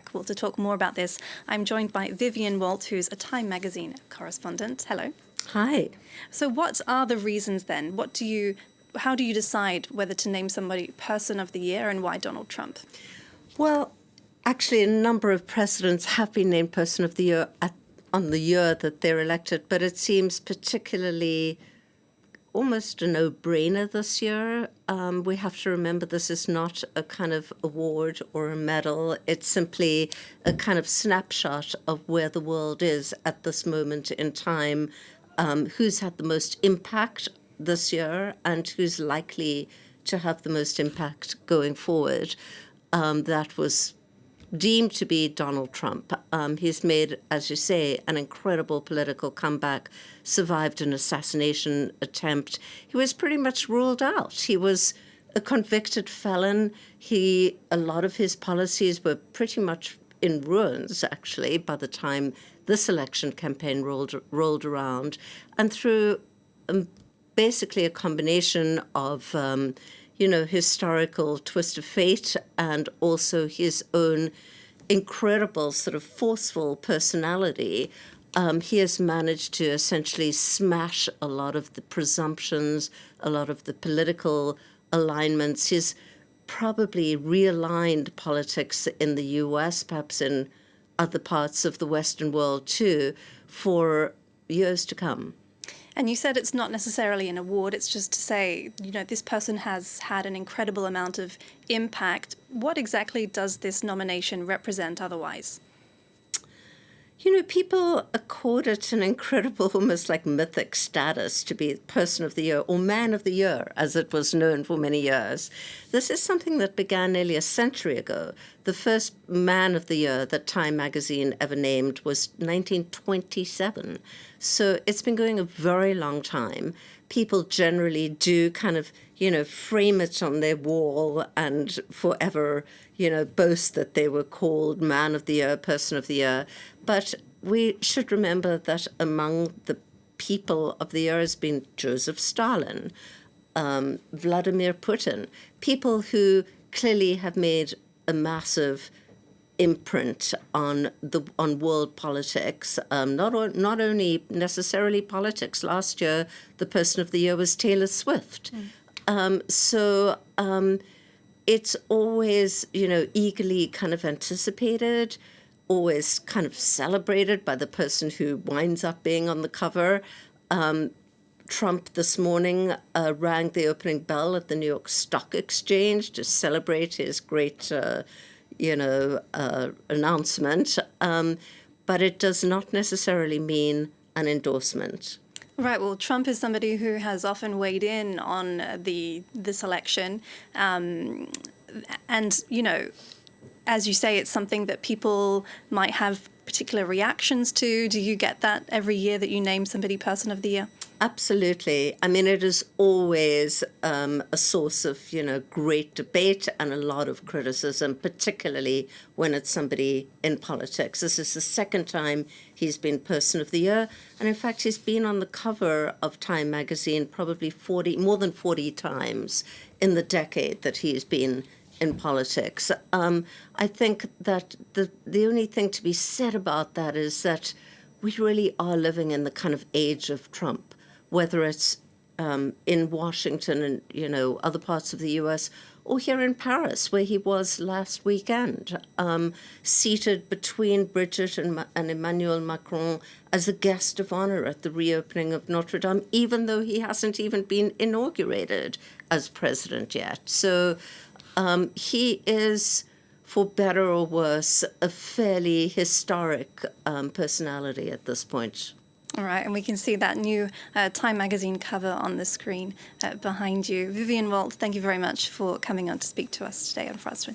back. Well, to talk more about this, I'm joined by Vivian Walt, who's a Time magazine correspondent. Hello. Hi. So what are the reasons then? How do you decide whether to name somebody Person of the Year and why Donald Trump? Well, actually, a number of presidents have been named Person of the Year on the year that they're elected, but it seems particularly almost a no-brainer this year. We have to remember this is not a kind of award or a medal. It's simply a kind of snapshot of where the world is at this moment in time, who's had the most impact this year and who's likely to have the most impact going forward. That was deemed to be Donald Trump. He's made, as you say, an incredible political comeback, survived an assassination attempt. He was pretty much ruled out. He was a convicted felon. A lot of his policies were pretty much in ruins, actually, by the time this election campaign rolled around. And through basically a combination of historical twist of fate and also his own incredible sort of forceful personality, he has managed to essentially smash a lot of the presumptions, a lot of the political alignments. He's probably realigned politics in the U.S., perhaps in other parts of the Western world too, for years to come. And you said it's not necessarily an award, it's just to say, this person has had an incredible amount of impact. What exactly does this nomination represent otherwise? People accord it an incredible, almost like mythic status to be Person of the Year or Man of the Year, as it was known for many years. This is something that began nearly a century ago. The first Man of the Year that Time magazine ever named was 1927. So it's been going a very long time. People generally do kind of, frame it on their wall and forever, boast that they were called Man of the Year, Person of the Year. But we should remember that among the people of the year has been Joseph Stalin, Vladimir Putin, people who clearly have made a massive imprint on world politics, not only necessarily politics. Last year, the Person of the Year was Taylor Swift. It's always, eagerly kind of anticipated, always kind of celebrated by the person who winds up being on the cover. Trump this morning rang the opening bell at the New York Stock Exchange to celebrate his great announcement, but it does not necessarily mean an endorsement. Right. Well, Trump is somebody who has often weighed in on this election, and as you say, it's something that people might have particular reactions to. Do you get that every year that you name somebody Person of the Year? Absolutely. I mean, it is always a source of, great debate and a lot of criticism, particularly when it's somebody in politics. This is the second time he's been Person of the Year. And in fact, he's been on the cover of Time magazine probably more than 40 times in the decade that he's been in politics. I think that the only thing to be said about that is that we really are living in the kind of age of Trump, whether it's in Washington and, other parts of the U.S., or here in Paris, where he was last weekend, seated between Brigitte and Emmanuel Macron as a guest of honor at the reopening of Notre Dame, even though he hasn't even been inaugurated as president yet. So he is, for better or worse, a fairly historic personality at this point. All right, and we can see that new Time magazine cover on the screen behind you. Vivian Walt, thank you very much for coming on to speak to us today on Frost